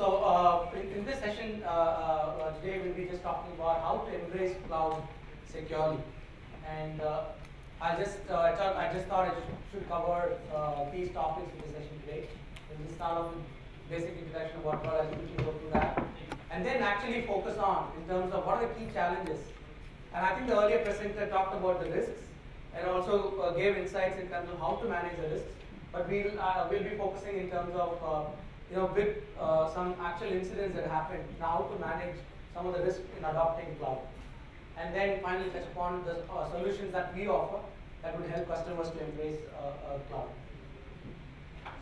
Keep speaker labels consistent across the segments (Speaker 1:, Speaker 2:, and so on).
Speaker 1: In this session today we'll be just talking about how to embrace cloud securely, and I just thought I should cover these topics in this session today. We'll just start off with basic introduction about cloud, as quickly go through that, and then actually focus on in terms of what are the key challenges. And I think the earlier presenter talked about the risks and also gave insights in terms of how to manage the risks. But we'll be focusing in terms of with some actual incidents that happened, now to manage some of the risks in adopting cloud. And then finally touch upon the solutions that we offer that would help customers to embrace cloud.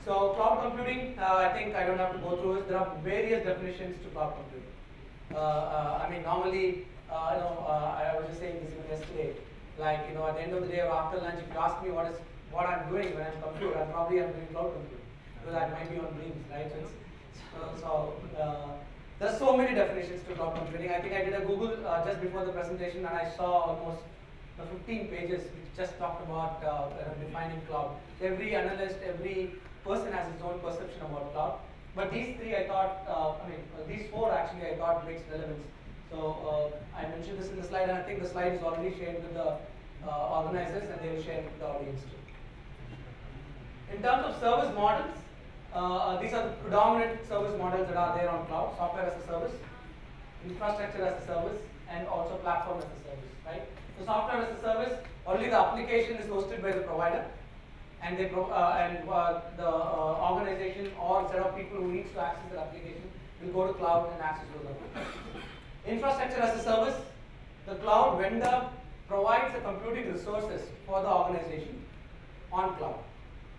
Speaker 1: So cloud computing, I think I don't have to go through it. There are various definitions to cloud computing. I mean, normally, I was just saying this even yesterday. Like, at the end of the day or after lunch, if you ask me what I'm doing when I'm computing, I'm doing cloud computing. Because that might be on dreams, right? There's so many definitions to cloud computing. I think I did a Google just before the presentation, and I saw almost 15 pages which just talked about defining cloud. Every analyst, every person has his own perception about cloud. But these three, I thought, these four actually, I thought makes relevance. So I mentioned this in the slide, and I think the slide is already shared with the organizers, and they will share it with the audience too. In terms of service models, these are the predominant service models that are there on cloud: software as a service, infrastructure as a service, and also platform as a service, right? So software as a service, only the application is hosted by the provider, and the organization or set of people who needs to access the application will go to cloud and access those applications. Infrastructure as a service, the cloud vendor provides the computing resources for the organization on cloud.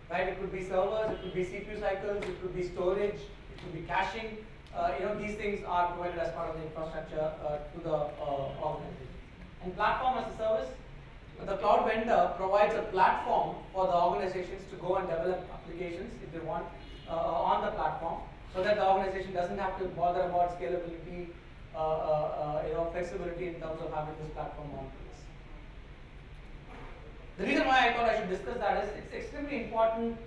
Speaker 1: Right? It could be servers, it could be CPU cycles, it could be storage, it could be caching. These things are provided as part of the infrastructure to the organization. And platform as a service, the cloud vendor provides a platform for the organizations to go and develop applications if they want on the platform, so that the organization doesn't have to bother about scalability, flexibility in terms of having this platform on place. The reason why I thought I should discuss that is it's extremely important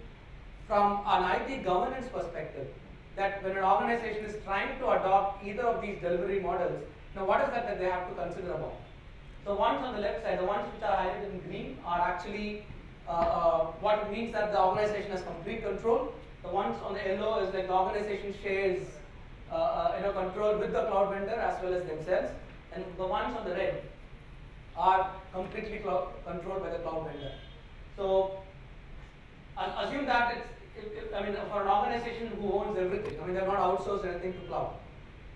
Speaker 1: from an IT governance perspective that when an organization is trying to adopt either of these delivery models, now what is that they have to consider about? The ones on the left side, the ones which are highlighted in green, are actually what it means that the organization has complete control. The ones on the yellow is like the organization shares control with the cloud vendor as well as themselves, and the ones on the red are completely controlled by the cloud vendor. So assume that for an organization who owns everything, they're not outsourced anything to cloud,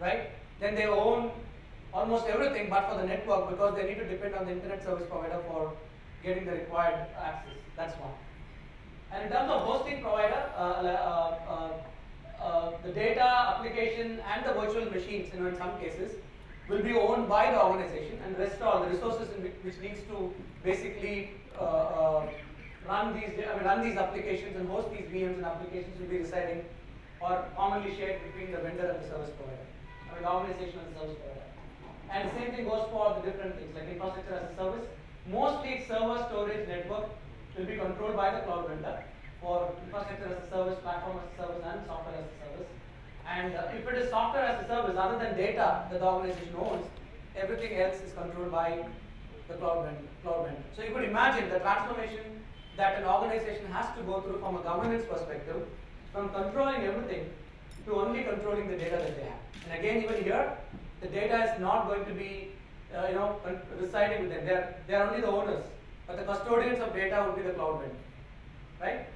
Speaker 1: right? Then they own almost everything but for the network, because they need to depend on the internet service provider for getting the required access. That's one. And in terms of hosting provider, the data, application, and the virtual machines, in some cases, will be owned by the organization, and rest all the resources which needs to basically run these applications and host these VMs and applications will be residing or commonly shared between the vendor and the service provider, the organization and the service provider. And the same thing goes for the different things like infrastructure as a service. Mostly server, storage, network will be controlled by the cloud vendor for infrastructure as a service, platform as a service, and software as a service. And if it is software as a service, other than data that the organization owns, everything else is controlled by the cloud vendor. So you could imagine the transformation that an organization has to go through from a governance perspective, from controlling everything to only controlling the data that they have. And again, even here, the data is not going to be residing with them. They are only the owners, but the custodians of data would be the cloud vendor, right?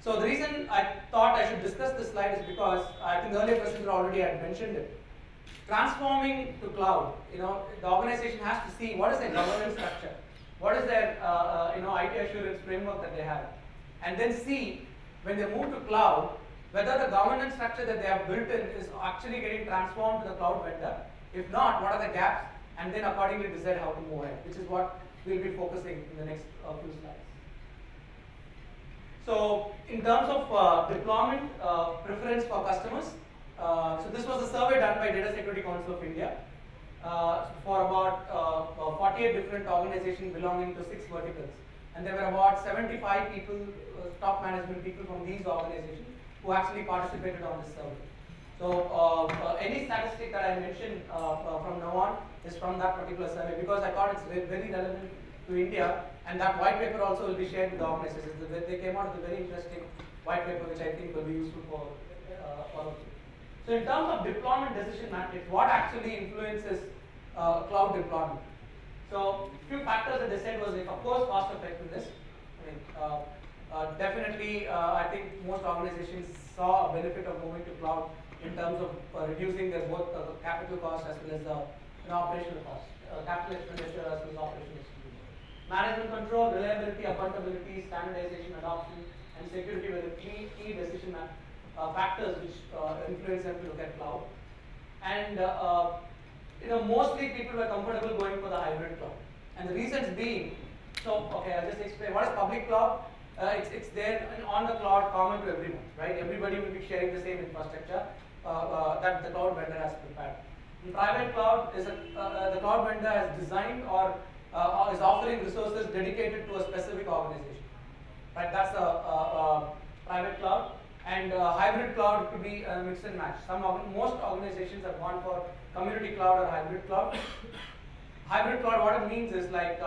Speaker 1: So the reason I thought I should discuss this slide is because I think the earlier presenter already had mentioned it. Transforming to cloud, the organization has to see what is their governance structure, what is their IT assurance framework that they have, and then see when they move to cloud whether the governance structure that they have built in is actually getting transformed to the cloud vendor. If not, what are the gaps, and then accordingly decide how to move ahead, which is what we'll be focusing in the next few slides. So in terms of deployment preference for customers, so this was a survey done by Data Security Council of India for about 48 different organizations belonging to 6 verticals. And there were about 75 people, top management people from these organizations, who actually participated on this survey. So any statistic that I mentioned from now on is from that particular survey, because I thought it's very relevant to India, and that white paper also will be shared with the organizations. They came out with a very interesting white paper which I think will be useful for all of you. So in terms of deployment decision matrix, what actually influences cloud deployment? So few factors that they said was, like, of course, cost effectiveness. I mean, definitely, I think most organizations saw a benefit of moving to cloud in terms of reducing their both capital cost as well as the operational cost, capital expenditure as well as operational expenditure. Management control, reliability, accountability, standardization, adoption, and security were the key decision factors which influence them to look at cloud. And mostly people were comfortable going for the hybrid cloud. And the reasons being, so okay, I'll just explain. What is public cloud? It's there on the cloud, common to everyone, right? Everybody will be sharing the same infrastructure that the cloud vendor has prepared. In private cloud, the cloud vendor has designed or is offering resources dedicated to a specific organization, right? That's a private cloud. And hybrid cloud could be a mix and match. Most organizations have gone for community cloud or hybrid cloud. Hybrid cloud, what it means is like,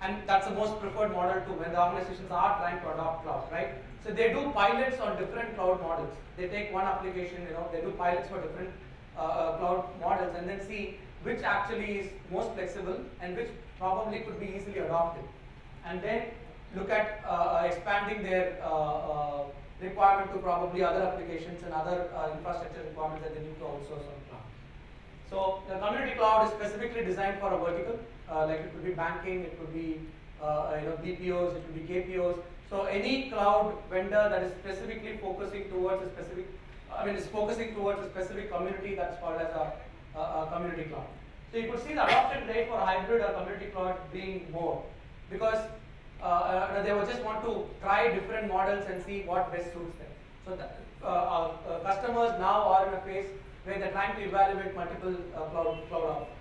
Speaker 1: and that's the most preferred model too when the organizations are trying to adopt cloud, right? So they do pilots on different cloud models. They take one application, they do pilots for different cloud models, and then see which actually is most flexible and which probably could be easily adopted. And then look at expanding their requirement to probably other applications and other infrastructure requirements that they need to outsource on cloud. So the community cloud is specifically designed for a vertical, like it could be banking, it could be BPOs, it could be KPOs. So any cloud vendor that is specifically focusing towards a specific, is focusing towards a specific community, that's called as a community cloud. So you could see the adoption rate for hybrid or community cloud being more, because they would just want to try different models and see what best suits them. So customers now are in a phase where they're trying to evaluate multiple cloud options.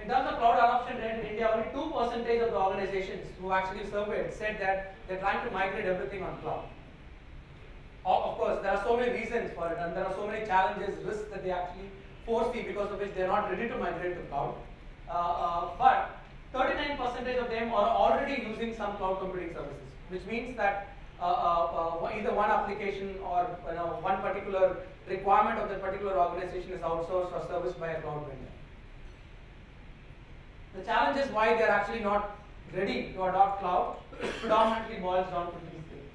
Speaker 1: In terms of cloud adoption rate in India, only 2% of the organizations who actually surveyed said that they're trying to migrate everything on cloud. Of course, there are so many reasons for it, and there are so many challenges, risks that they actually foresee because of which they're not ready to migrate to cloud. But 39% of them are already using some cloud computing services, which means that either one application or one particular requirement of that particular organization is outsourced or serviced by a cloud vendor. The challenge is why they're actually not ready to adopt cloud predominantly boils down to these things: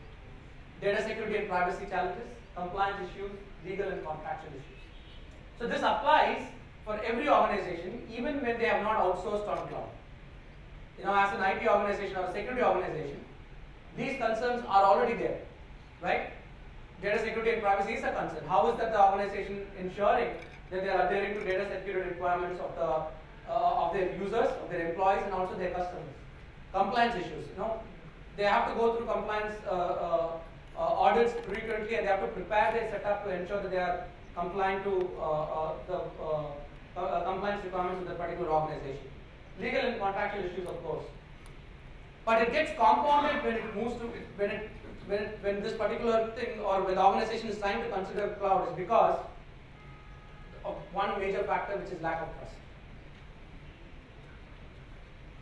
Speaker 1: data security and privacy challenges, compliance issues, legal and contractual issues. So this applies for every organization, even when they have not outsourced on cloud. As an IT organization or a security organization, these concerns are already there, right? Data security and privacy is a concern. How is that the organization ensuring that they are adhering to data security requirements of their users, of their employees, and also their customers? Compliance issues, they have to go through compliance audits frequently, and they have to prepare their setup to ensure that they are compliant to the compliance requirements of the particular organization. Legal and contractual issues, of course. But it gets compounded when it moves to when this particular thing, or when the organization is trying to consider cloud, is because of one major factor, which is lack of trust.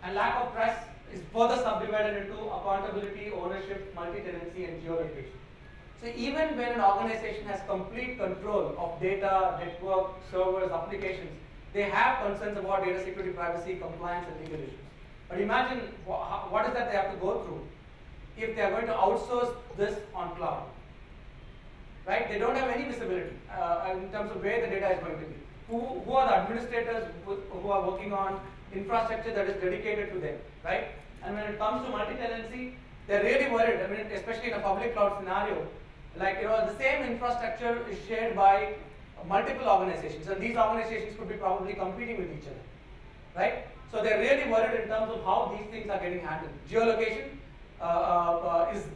Speaker 1: And lack of trust is further subdivided into accountability, ownership, multi-tenancy, and geolocation. So even when an organization has complete control of data, network, servers, applications, they have concerns about data security, privacy, compliance, and legal issues. But imagine what is that they have to go through if they are going to outsource this on cloud, right? They don't have any visibility in terms of where the data is going to be. Who are the administrators who are working on infrastructure that is dedicated to them, right? And when it comes to multi-tenancy, they're really worried. Especially in a public cloud scenario, like the same infrastructure is shared by multiple organizations, and these organizations could be probably competing with each other, right? So they're really worried in terms of how these things are getting handled. Geolocation,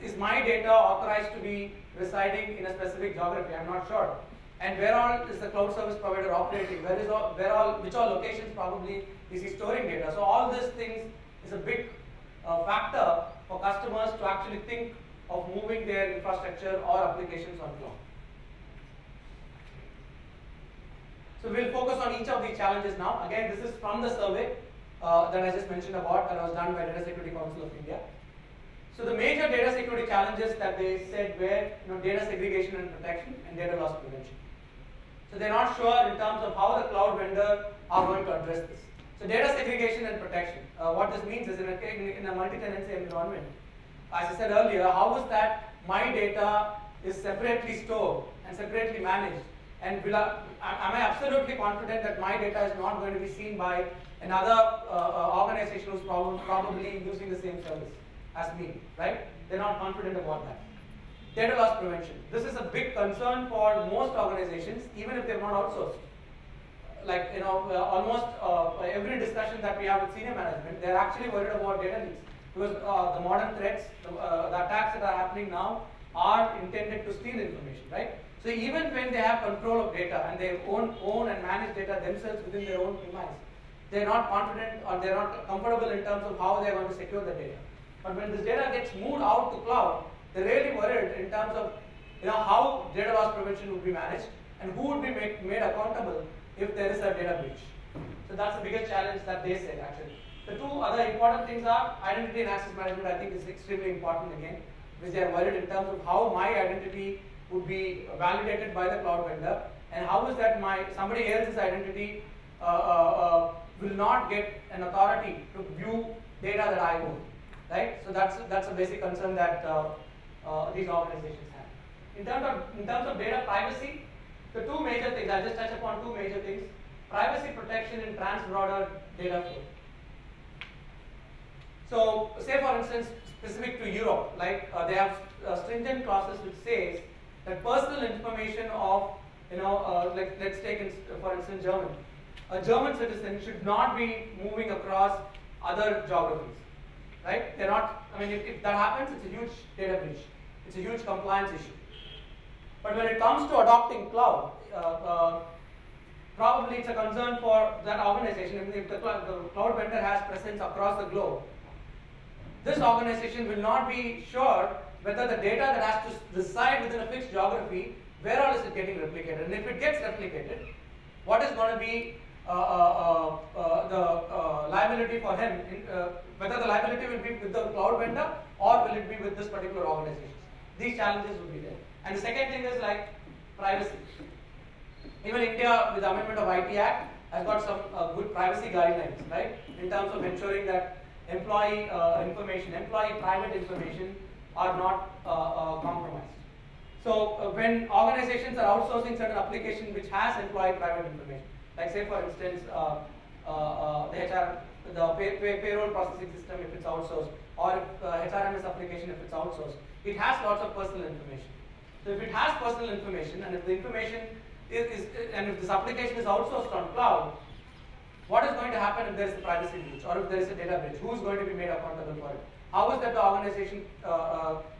Speaker 1: is my data authorized to be residing in a specific geography? I'm not sure. And where all is the cloud service provider operating? Which all locations probably is he storing data? So all these things is a big factor for customers to actually think of moving their infrastructure or applications on cloud. So we'll focus on each of these challenges now. Again, this is from the survey that I just mentioned about, that was done by Data Security Council of India. So the major data security challenges that they said were data segregation and protection and data loss prevention. So they're not sure in terms of how the cloud vendor are going to address this. So data segregation and protection. What this means is in a multi-tenancy environment, as I said earlier, how is that my data is separately stored and separately managed, and am I absolutely confident that my data is not going to be seen by another organization who's probably using the same service as me, right? They're not confident about that. Data loss prevention. This is a big concern for most organizations, even if they're not outsourced. Like, almost every discussion that we have with senior management, they're actually worried about data leaks, because the modern threats, the attacks that are happening now are intended to steal information, right? So even when they have control of data and they own and manage data themselves within their own premise, they're not confident or they're not comfortable in terms of how they're going to secure the data. But when this data gets moved out to cloud, they're really worried in terms of how data loss prevention would be managed and who would be made accountable if there is a data breach. So that's the biggest challenge that they said actually. The two other important things are identity and access management. I think is extremely important again, because they are worried in terms of how my identity would be validated by the cloud vendor, and how is that somebody else's identity will not get an authority to view data that I own, right? So that's a basic concern that these organizations have. In terms of data privacy, the two major things, I'll just touch upon two major things: privacy protection and trans-border data flow. So, say for instance, specific to Europe, like they have stringent clauses which says that personal information of, like let's take for instance Germany. A German citizen should not be moving across other geographies, right? They're not. I mean, if that happens, it's a huge data breach. It's a huge compliance issue. But when it comes to adopting cloud, probably it's a concern for that organization. If the cloud vendor has presence across the globe, this organization will not be sure whether the data that has to reside within a fixed geography, where all is it getting replicated. And if it gets replicated, what is going to be the liability for him, whether the liability will be with the cloud vendor or will it be with this particular organization. These challenges will be there. And the second thing is like privacy. Even India, with the amendment of IT Act, has got some good privacy guidelines, right? In terms of ensuring that employee private information are not compromised. So when organizations are outsourcing certain application which has employee private information, like say for instance the payroll processing system if it's outsourced, or if HRMS application if it's outsourced, it has lots of personal information. So if it has personal information, and if the information and if this application is outsourced on cloud, what is going to happen if there is a privacy breach or if there is a data breach? Who is going to be made accountable for it? How is that the organization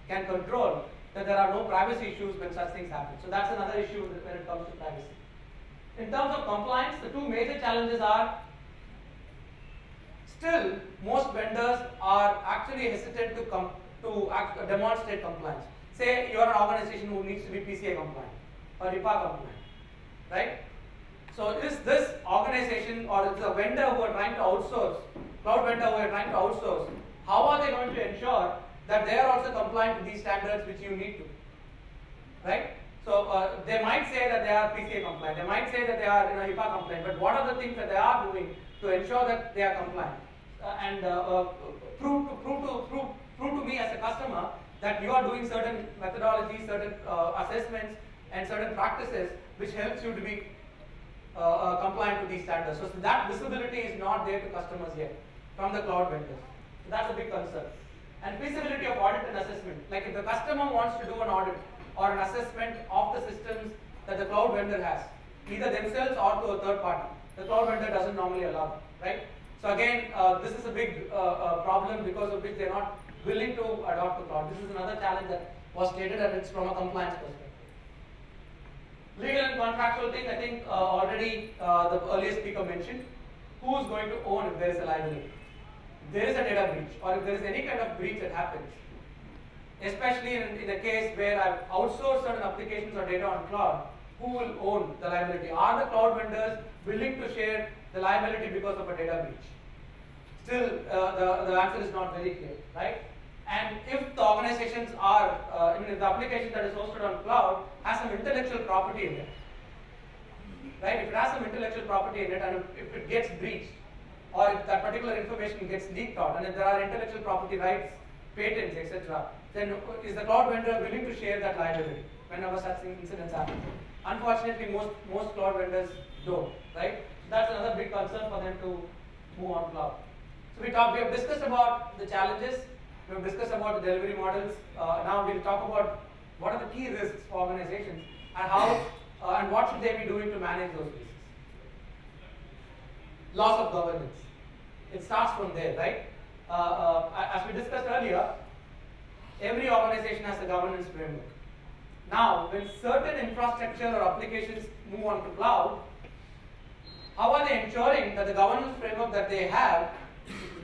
Speaker 1: can control that there are no privacy issues when such things happen? So that's another issue when it comes to privacy. In terms of compliance, the two major challenges are, still most vendors are actually hesitant to demonstrate compliance. Say you are an organization who needs to be PCI compliant or HIPAA compliant, right? So is this organization or is the vendor who are trying to outsource, cloud vendor who are trying to outsource, how are they going to ensure that they are also compliant with these standards which you need to, right? So they might say that they are PCI compliant, they might say that they are HIPAA compliant, but what are the things that they are doing to ensure that they are compliant? And prove to me as a customer that you are doing certain methodologies, certain assessments, and certain practices which helps you to be compliant with these standards. So that visibility is not there to customers yet from the cloud vendors. So that's a big concern. And feasibility of audit and assessment. Like if the customer wants to do an audit or an assessment of the systems that the cloud vendor has, either themselves or to a third party, the cloud vendor doesn't normally allow, right? So again, this is a big problem because of which they're not willing to adopt the cloud. This is another challenge that was stated, and it's from a compliance perspective. Legal and contractual thing, I think already the earlier speaker mentioned, who is going to own if there is a liability? If there is a data breach or if there is any kind of breach that happens, especially in a case where I've outsourced certain applications or data on cloud, who will own the liability? Are the cloud vendors willing to share the liability because of a data breach? Still, the answer is not very clear, right? And if the organizations are, if the application that is hosted on cloud has some intellectual property in it, right? If it has some intellectual property in it, and if it gets breached, or if that particular information gets leaked out, and if there are intellectual property rights, patents, etc., then is the cloud vendor willing to share that liability whenever such incidents happen? Unfortunately, most cloud vendors don't, right? So that's another big concern for them to move on cloud. So we have discussed about the challenges, we have discussed about the delivery models. Now we'll talk about what are the key risks for organizations and how and what should they be doing to manage those risks. Loss of governance. It starts from there, right? As we discussed earlier, every organization has a governance framework. Now, when certain infrastructure or applications move on to cloud, how are they ensuring that the governance framework that they have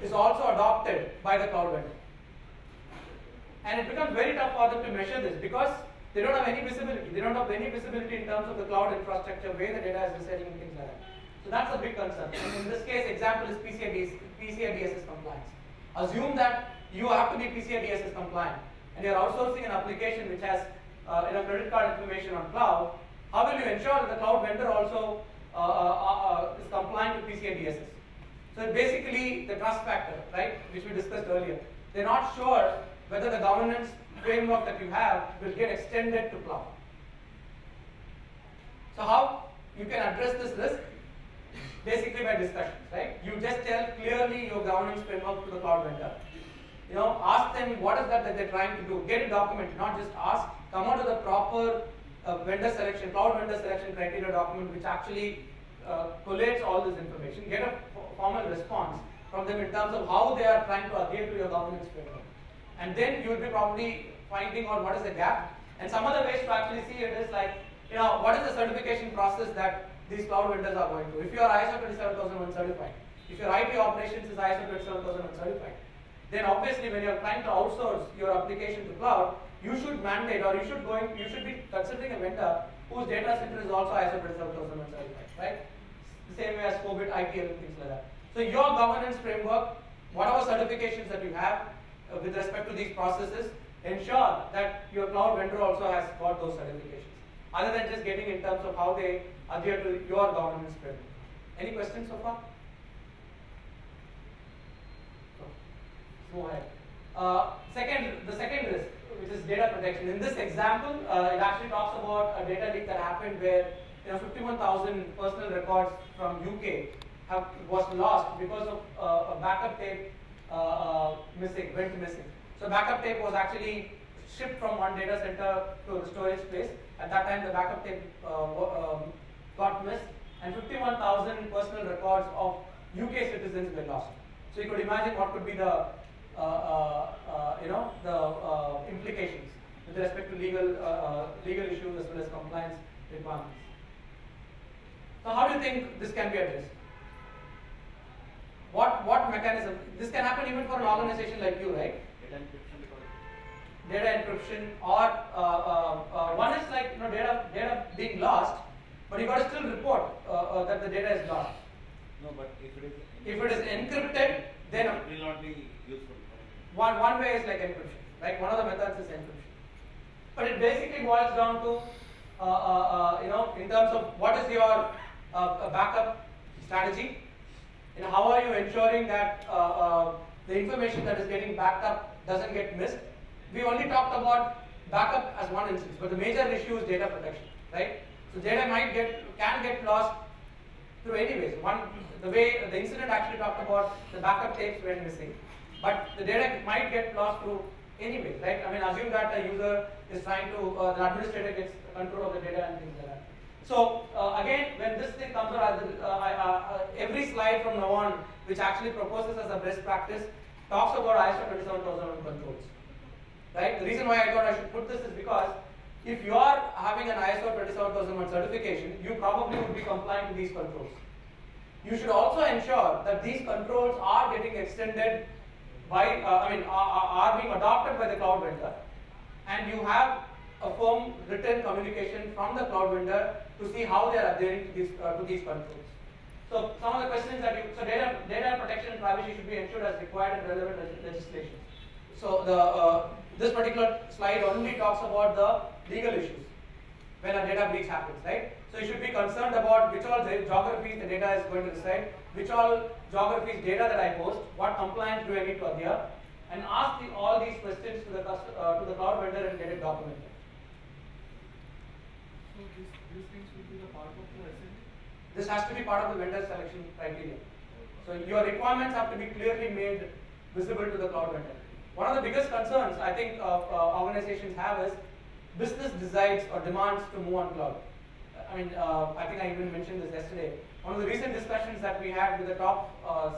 Speaker 1: is also adopted by the cloud vendor? And it becomes very tough for them to measure this because they don't have any visibility. They don't have any visibility in terms of the cloud infrastructure, where the data is residing and things like that. So that's a big concern. And in this case, example is PCI DSS compliance. Assume that you have to be PCI DSS compliant and you're outsourcing an application which has credit card information on cloud. How will you ensure that the cloud vendor also is compliant with PCI DSS? So basically the trust factor, right, which we discussed earlier. They're not sure whether the governance framework that you have will get extended to cloud. So how you can address this risk? Basically by discussions, right? You just tell clearly your governance framework to the cloud vendor. Ask them what is that they're trying to do. Get it documented, not just ask. Come out with a proper vendor selection, cloud vendor selection criteria document which actually collates all this information. Get a formal response from them in terms of how they are trying to adhere to your governance framework. And then you will be probably finding out what is the gap. And some other ways to actually see it is like, what is the certification process that these cloud vendors are going through. If you are ISO 27001 certified, if your IT operations is ISO 27001 certified, then obviously when you are trying to outsource your application to cloud, you should mandate or you should be considering a vendor whose data center is also ISO 27001 certified, right? The same way as COVID, ITL and things like that. So your governance framework, whatever certifications that you have with respect to these processes, ensure that your cloud vendor also has got those certifications. Other than just getting in terms of how they adhere to your governance framework. Any questions so far? Go ahead. The second risk, which is data protection. In this example, it actually talks about a data leak that happened where 51,000 personal records from UK was lost because of a backup tape went missing. So backup tape was actually shipped from one data center to the storage place. At that time, the backup tape got missed, and 51,000 personal records of UK citizens were lost. So you could imagine what could be the implications with respect to legal issues as well as compliance requirements. So how do you think this can be addressed? What mechanism? This can happen even for an organization like you, right? Data encryption, or one is like data being lost, but you got to still report that the data is lost.
Speaker 2: No, but if
Speaker 1: it is encrypted, then
Speaker 2: it will not be useful.
Speaker 1: One way is like encryption, right? One of the methods is encryption, but it basically boils down to in terms of what is your backup strategy. How are you ensuring that the information that is getting backed up doesn't get missed? We only talked about backup as one instance, but the major issue is data protection, right? So data can get lost through any ways. The way the incident actually talked about the backup tapes went missing, but the data might get lost through any ways, right? I mean, assume that a user is trying to, the administrator gets control of the data and things like that. So again, when this thing comes out, every slide from now on, which actually proposes as a best practice, talks about ISO 27001 controls. Right? The reason why I thought I should put this is because if you are having an ISO 27001 certification, you probably would be complying to these controls. You should also ensure that these controls are getting extended by, are being adopted by the cloud vendor, and you have a firm written communication from the cloud vendor to see how they are adhering to these controls. So some of the questions that data protection and privacy should be ensured as required in relevant legislation. So this particular slide only talks about the legal issues when a data breach happens, right? So you should be concerned about which all geographies the data is going to reside, which all geographies data that I post, what compliance do I need to adhere, and ask all these questions to the cloud vendor and get it documented.
Speaker 3: So these things will be the part of the SLA?
Speaker 1: This has to be part of the vendor selection criteria. So your requirements have to be clearly made visible to the cloud vendor. One of the biggest concerns I think organizations have is business decides or demands to move on cloud. I mean, I think I even mentioned this yesterday. One of the recent discussions that we had with the top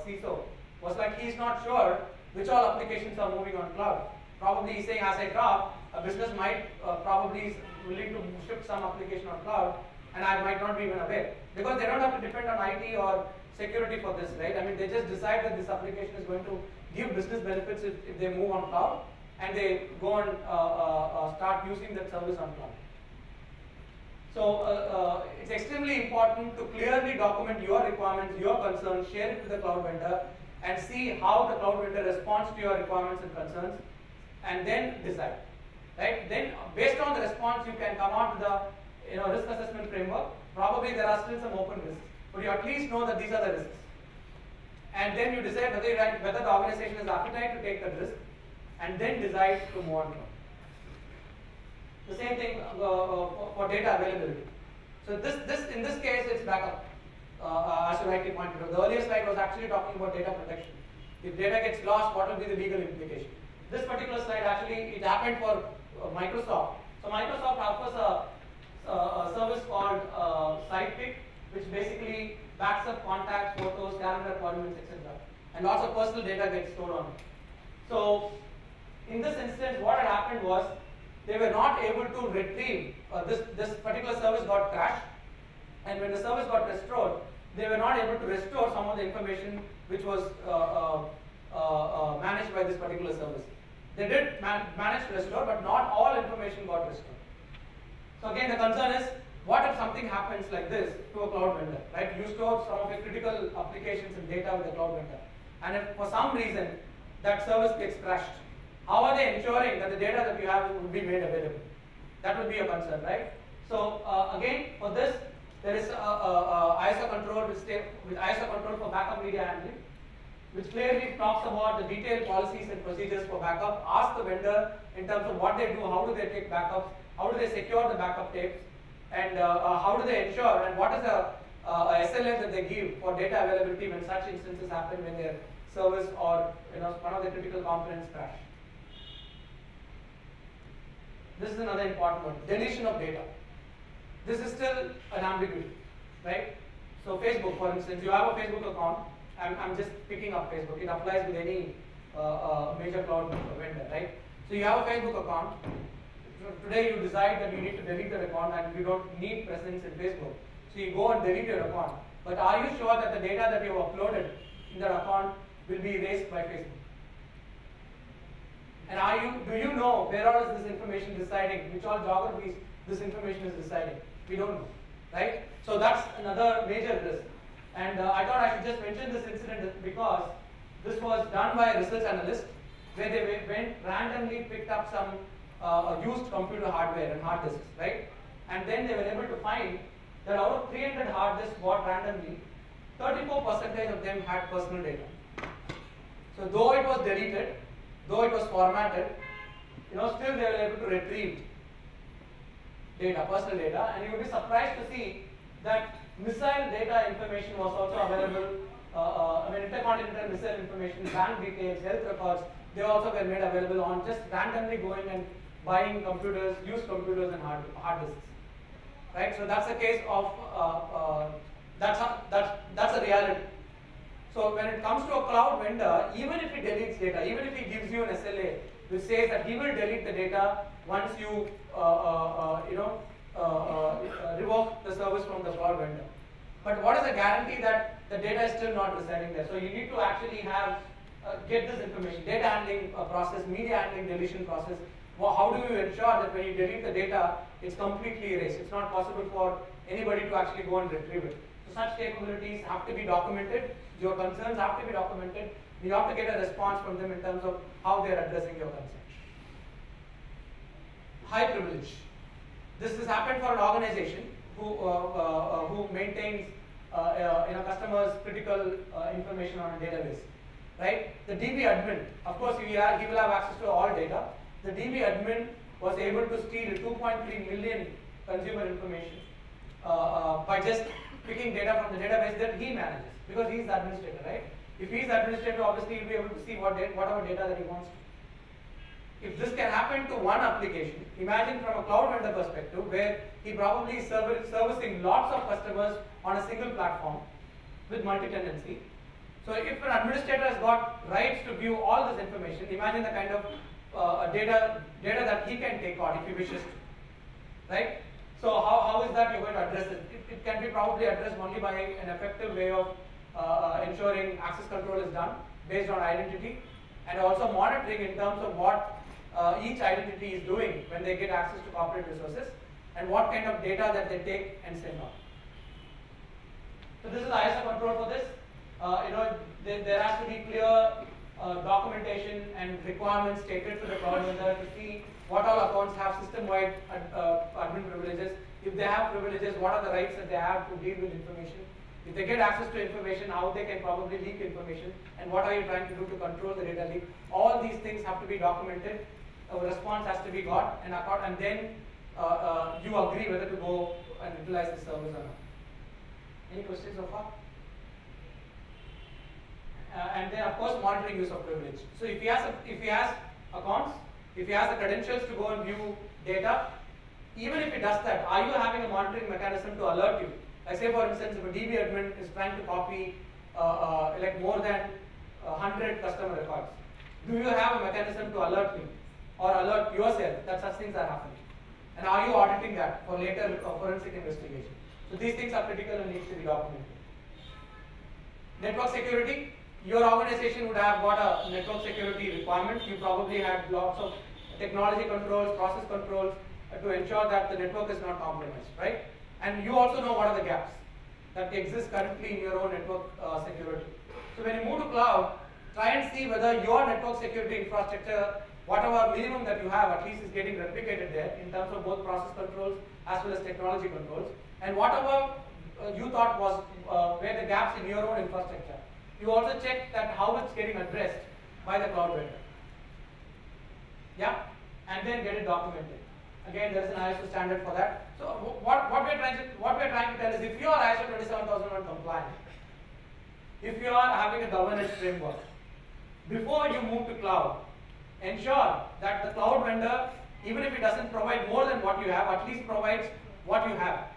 Speaker 1: CISO was like he's not sure which all applications are moving on cloud. Probably he's saying as I drop, a business might probably is willing to shift some application on cloud, and I might not be even aware. Because they don't have to depend on IT or security for this, right? I mean, they just decide that this application is going to give business benefits if they move on cloud, and they go and start using that service on cloud. So it's extremely important to clearly document your requirements, your concerns, share it with the cloud vendor, and see how the cloud vendor responds to your requirements and concerns, and then decide. Right? Then, based on the response, you can come out with the risk assessment framework. Probably there are still some open risks, but you at least know that these are the risks. And then you decide whether the organization has appetite to take that risk, and then decide to move on. The same thing for data availability. So in this case, it's backup, as you rightly pointed out. The earlier slide was actually talking about data protection. If data gets lost, what will be the legal implication? This particular slide actually, it happened for Microsoft. So Microsoft offers a service called Sidekick, which basically backs up contacts, photos, calendar appointments, etc. And lots of personal data gets stored on it. So in this instance, what had happened was they were not able to retrieve, this particular service got crashed, and when the service got restored, they were not able to restore some of the information which was managed by this particular service. They did manage to restore, but not all information got restored. So again, the concern is, what if something happens like this to a cloud vendor, right? You store some of your critical applications and data with the cloud vendor, and if for some reason that service gets crashed, how are they ensuring that the data that you have will be made available? That would be a concern, right? So again, for this, there is ISO control with ISO control for backup media handling, which clearly talks about the detailed policies and procedures for backup. Ask the vendor in terms of what they do, how do they take backups, how do they secure the backup tapes, and how do they ensure, and what is the SLA that they give for data availability when such instances happen, when their service or one of the critical components crash. This is another important one, deletion of data. This is still an ambiguity, right? So Facebook, for instance, you have a Facebook account. I'm just picking up Facebook. It applies with any major cloud vendor, right? So you have a Facebook account. Today you decide that you need to delete the account and you don't need presence in Facebook. So you go and delete your account. But are you sure that the data that you have uploaded in that account will be erased by Facebook? And do you know where all is this information residing, which all geographies this information is residing? We don't know, right? So that's another major risk. And I thought I should just mention this incident because this was done by a research analyst where they went randomly picked up some used computer hardware and hard disks, right? And then they were able to find that out of 300 hard disks bought randomly, 34% of them had personal data. So though it was deleted, though it was formatted, still they were able to retrieve data, personal data, and you would be surprised to see that missile data information was also available. Intercontinental missile information, bank details, health records, they also were made available on just randomly going and buying computers, used computers and hard disks. Right? So that's a case of that's a reality. So when it comes to a cloud vendor, even if he deletes data, even if he gives you an SLA which says that he will delete the data once you revoke the service from the cloud vendor. But what is the guarantee that the data is still not residing there? So you need to actually have get this information, data handling process, media handling deletion process, How do you ensure that when you delete the data, it's completely erased? It's not possible for anybody to actually go and retrieve it. So such capabilities have to be documented. Your concerns have to be documented. You have to get a response from them in terms of how they are addressing your concerns. High privilege. This has happened for an organization who maintains customers' critical information on a database, right? The DB admin, of course, he will have access to all data. The DB admin was able to steal 2.3 million consumer information by just picking data from the database that he manages, because he is the administrator, right? If he is the administrator, obviously he will be able to see whatever data that he wants to. If this can happen to one application, imagine from a cloud vendor perspective where he probably is servicing lots of customers on a single platform with multi-tenancy. So if an administrator has got rights to view all this information, imagine the kind of data that he can take on if he wishes to, right? So how is that you're going to address it? It can be probably addressed only by an effective way of ensuring access control is done based on identity, and also monitoring in terms of what each identity is doing when they get access to corporate resources, and what kind of data that they take and send on. So this is the ISO control for this. There has to be clear documentation and requirements stated to the cloud vendor to see what all accounts have system-wide admin privileges. If they have privileges, what are the rights that they have to deal with information? If they get access to information, how they can probably leak information, and what are you trying to do to control the data leak? All these things have to be documented. A response has to be got, and then you agree whether to go and utilize the service or not. Any questions so far? And then, of course, monitoring use of privilege. So if he has accounts, if he has the credentials to go and view data, even if he does that, are you having a monitoring mechanism to alert you? Like say for instance, if a DB admin is trying to copy like more than 100 customer records, do you have a mechanism to alert me or alert yourself that such things are happening? And are you auditing that for later forensic investigation? So these things are critical and needs to be documented. Network security. Your organization would have got a network security requirement. You probably had lots of technology controls, process controls to ensure that the network is not compromised, right? And you also know what are the gaps that exist currently in your own network security. So when you move to cloud, try and see whether your network security infrastructure, whatever minimum that you have, at least is getting replicated there in terms of both process controls as well as technology controls. And whatever you thought was where the gaps in your own infrastructure, you also check that how it's getting addressed by the cloud vendor. Yeah, and then get it documented. Again, there is an ISO standard for that. So what we're trying to tell is, if you are ISO 27001 compliant, if you are having a governance framework, before you move to cloud, ensure that the cloud vendor, even if it doesn't provide more than what you have, at least provides what you have,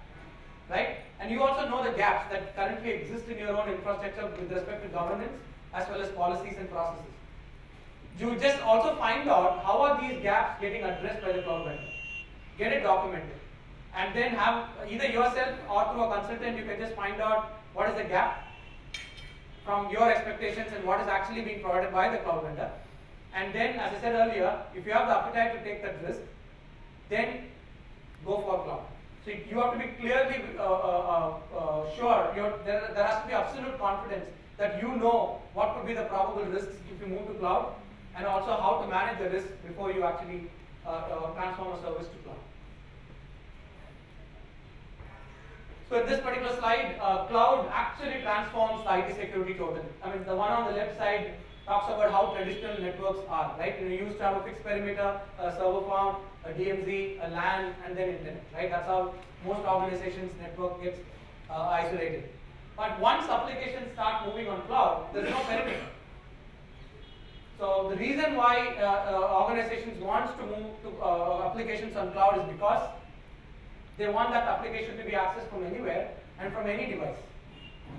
Speaker 1: right? And you also know the gaps that currently exist in your own infrastructure with respect to governance as well as policies and processes. You just also find out how are these gaps getting addressed by the cloud vendor. Get it documented, and then have either yourself or through a consultant, you can just find out what is the gap from your expectations and what is actually being provided by the cloud vendor. And then, as I said earlier, if you have the appetite to take that risk, then go for cloud. So you have to be clearly sure, there has to be absolute confidence that you know what could be the probable risks if you move to cloud, and also how to manage the risk before you actually transform a service to cloud. So in this particular slide, cloud actually transforms the IT security totally. I mean, the one on the left side talks about how traditional networks are, right? You used to have a fixed perimeter, a server farm, a DMZ, a LAN, and then internet, right? That's how most organizations' network gets isolated. But once applications start moving on cloud, there is no perimeter. So the reason why organizations want to move to applications on cloud is because they want that application to be accessed from anywhere and from any device.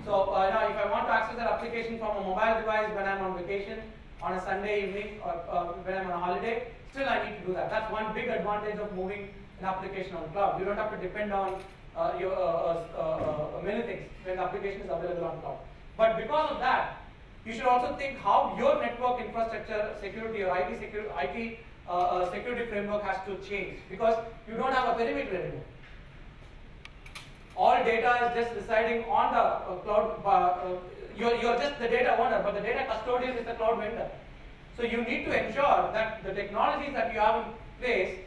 Speaker 1: So now if I want to access that application from a mobile device when I'm on vacation, on a Sunday evening, or when I'm on a holiday, still I need to do that. That's one big advantage of moving an application on cloud. You don't have to depend on many things when the application is available on cloud. But because of that, you should also think how your network infrastructure security or IT security framework has to change, because you don't have a perimeter anymore. All data is just residing on the cloud. You're just the data owner, but the data custodian is the cloud vendor. So you need to ensure that the technologies that you have in place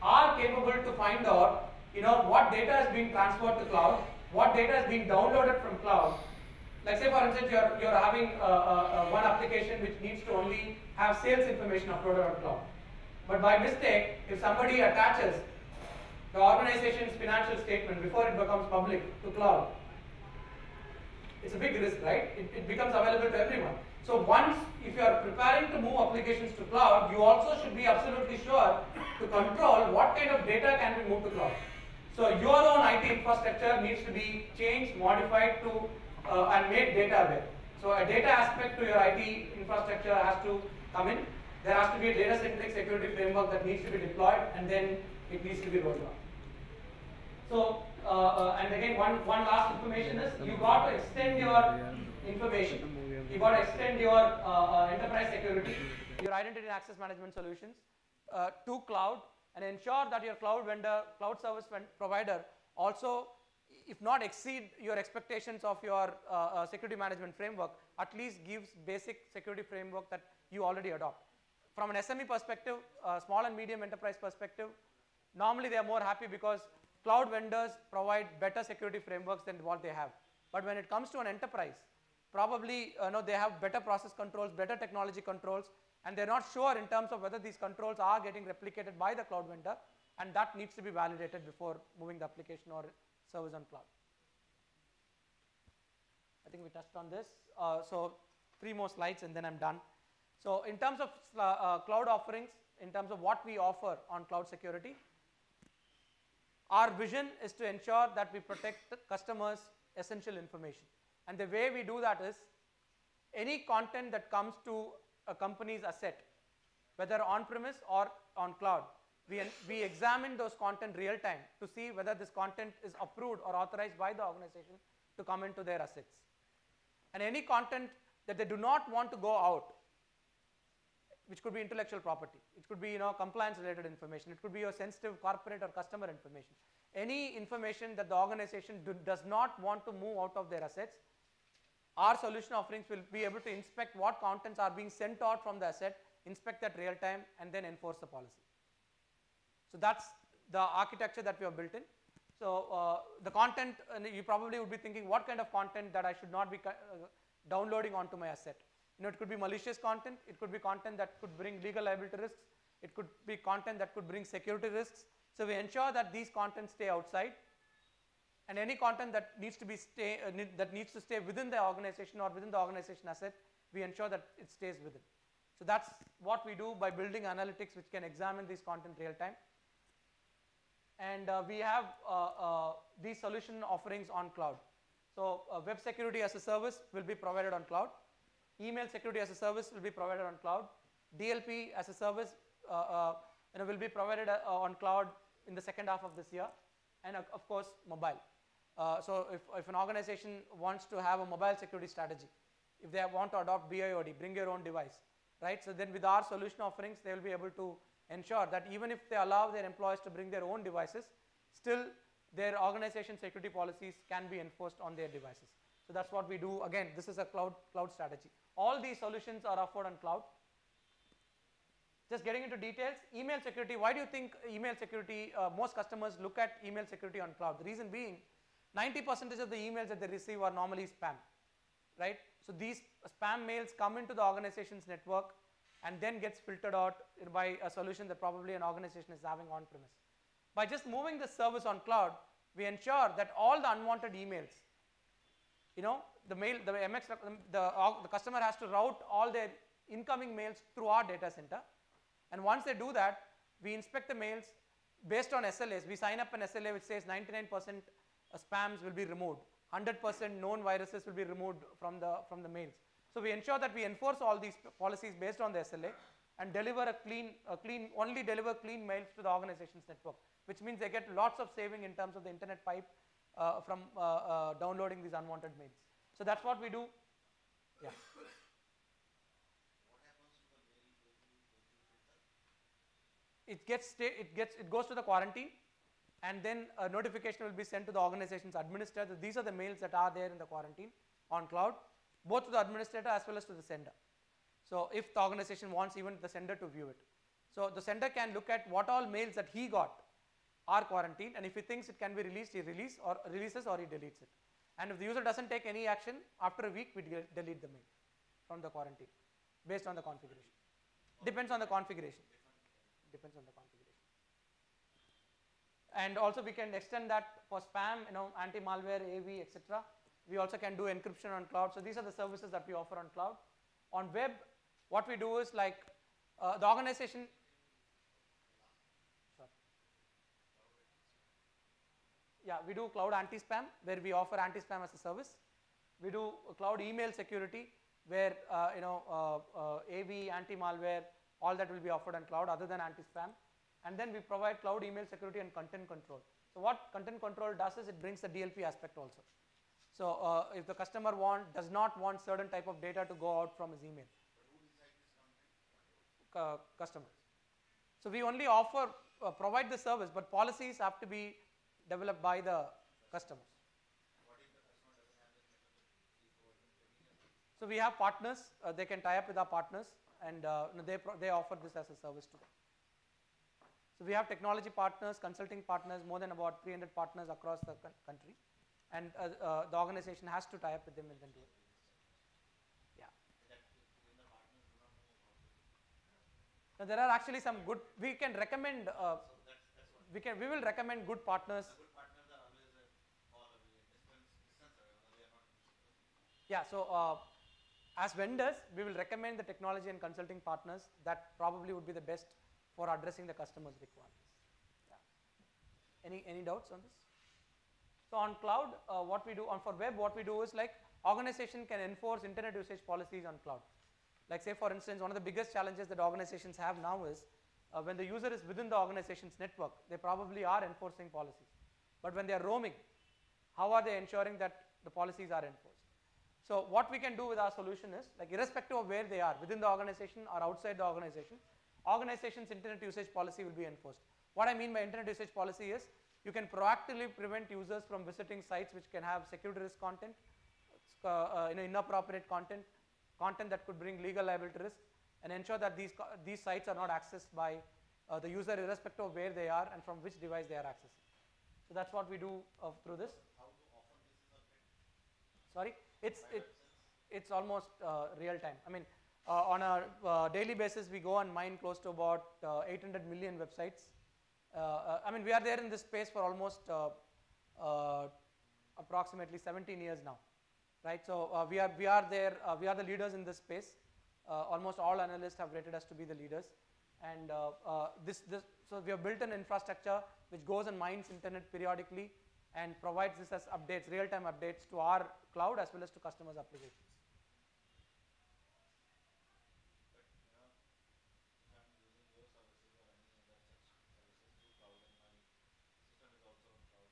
Speaker 1: are capable to find out, what data is being transferred to cloud, what data is being downloaded from cloud. Like say for instance, you're having one application which needs to only have sales information uploaded on cloud. But by mistake, if somebody attaches the organization's financial statement before it becomes public to cloud, it's a big risk, right? It becomes available to everyone. So once, if you are preparing to move applications to cloud, you also should be absolutely sure to control what kind of data can be moved to cloud. So your own IT infrastructure needs to be changed, modified to and made data aware. So a data aspect to your IT infrastructure has to come in. There has to be a data-centric security framework that needs to be deployed, and then it needs to be rolled out. So, and again, one last information is, you got to extend your information. You got to extend your enterprise security, your identity and access management solutions to cloud, and ensure that your cloud vendor, cloud service provider also, if not exceed your expectations of your security management framework, at least gives basic security framework that you already adopt. From an SME perspective, small and medium enterprise perspective, normally they are more happy because cloud vendors provide better security frameworks than what they have. But when it comes to an enterprise, probably they have better process controls, better technology controls, and they're not sure in terms of whether these controls are getting replicated by the cloud vendor, and that needs to be validated before moving the application or service on cloud. I think we touched on this. So 3 more slides and then I'm done. So in terms of cloud offerings, in terms of what we offer on cloud security, our vision is to ensure that we protect the customers' essential information. And the way we do that is, any content that comes to a company's asset, whether on-premise or on cloud, we examine those content real time to see whether this content is approved or authorized by the organization to come into their assets. And any content that they do not want to go out, which could be intellectual property, it could be compliance related information, it could be your sensitive corporate or customer information, any information that the organization does not want to move out of their assets, our solution offerings will be able to inspect what contents are being sent out from the asset, inspect that real time, and then enforce the policy. So that's the architecture that we have built in. So the content, you probably would be thinking, what kind of content that I should not be downloading onto my asset? It could be malicious content, it could be content that could bring legal liability risks, it could be content that could bring security risks. So we ensure that these contents stay outside, and any content that needs to stay within the organization or within the organization asset, we ensure that it stays within. So that's what we do by building analytics which can examine these content real time. And we have these solution offerings on cloud. So web security as a service will be provided on cloud. Email security as a service will be provided on cloud. DLP as a service will be provided on cloud in the second half of this year. And of course, mobile. So if an organization wants to have a mobile security strategy, if they want to adopt BIOD, bring your own device, right? So then with our solution offerings, they will be able to ensure that even if they allow their employees to bring their own devices, still their organization security policies can be enforced on their devices. So that's what we do. Again, this is a cloud strategy. All these solutions are offered on cloud. Just getting into details, email security. Why do you think email security, most customers look at email security on cloud? The reason being, 90% of the emails that they receive are normally spam, right? So these spam mails come into the organization's network and then gets filtered out by a solution that probably an organization is having on-premise. By just moving the service on cloud, we ensure that all the unwanted emails, the customer has to route all their incoming mails through our data center. And once they do that, we inspect the mails based on SLAs. We sign up an SLA which says 99% spams will be removed, 100% known viruses will be removed from the mails. So we ensure that we enforce all these policies based on the SLA and deliver only deliver clean mails to the organization's network, which means they get lots of saving in terms of the internet pipe from downloading these unwanted mails. So that's what we do. Yeah. it goes to the quarantine, and then a notification will be sent to the organization's administrator. These are the mails that are there in the quarantine on cloud, both to the administrator as well as to the sender. So if the organization wants even the sender to view it. So the sender can look at what all mails that he got are quarantined, and if he thinks it can be released, he releases or he deletes it. And if the user doesn't take any action, after a week we delete the mail from the quarantine based on the configuration. Depends on the configuration. Depends on the configuration. And also we can extend that for spam, anti-malware, AV, etc. We also can do encryption on cloud. So these are the services that we offer on cloud. On web, what we do is like the organization. Sorry. Yeah, we do cloud anti-spam, where we offer anti-spam as a service. We do cloud email security, where AV, anti-malware, all that will be offered on cloud other than anti-spam. And then we provide cloud email security and content control. So what content control does is it brings the DLP aspect also. So if the customer does not want certain type of data to go out from his email. Customer. So we only offer, provide the service, but policies have to be developed by the customers.
Speaker 2: What if the customer doesn't have this methodology?
Speaker 1: So we have partners, they can tie up with our partners, and they offer this as a service to them. So we have technology partners, consulting partners, more than about 300 partners across the country, and the organization has to tie up with them and then do it. Yeah. Now there are actually some good. We can recommend. We will recommend good partners.
Speaker 2: The good partners are always far away, distance away. They are not.
Speaker 1: Yeah. So as vendors, we will recommend the technology and consulting partners that probably would be the best for addressing the customer's requirements. Yeah. Any doubts on this? So on cloud, what we do for web, what we do is like organization can enforce internet usage policies on cloud. Like say for instance, one of the biggest challenges that organizations have now is when the user is within the organization's network, they probably are enforcing policies. But when they are roaming, how are they ensuring that the policies are enforced? So what we can do with our solution is, like irrespective of where they are, within the organization or outside the organization, organization's internet usage policy will be enforced. What I mean by internet usage policy is, you can proactively prevent users from visiting sites which can have security risk content, inappropriate content that could bring legal liability risk, and ensure that these sites are not accessed by the user irrespective of where they are and from which device they are accessing. So that's what we do through this.
Speaker 2: How often this is updated?
Speaker 1: Sorry, it's almost real time. I mean, on a daily basis, we go and mine close to about 800 million websites. I mean, we are there in this space for almost approximately 17 years now, right? So we are there. We are the leaders in this space. Almost all analysts have rated us to be the leaders, and so we have built an infrastructure which goes and mines internet periodically and provides this as updates, real-time updates to our cloud as well as to customers' applications.
Speaker 2: But if I'm using your services or any other such services through cloud and my system is also on cloud,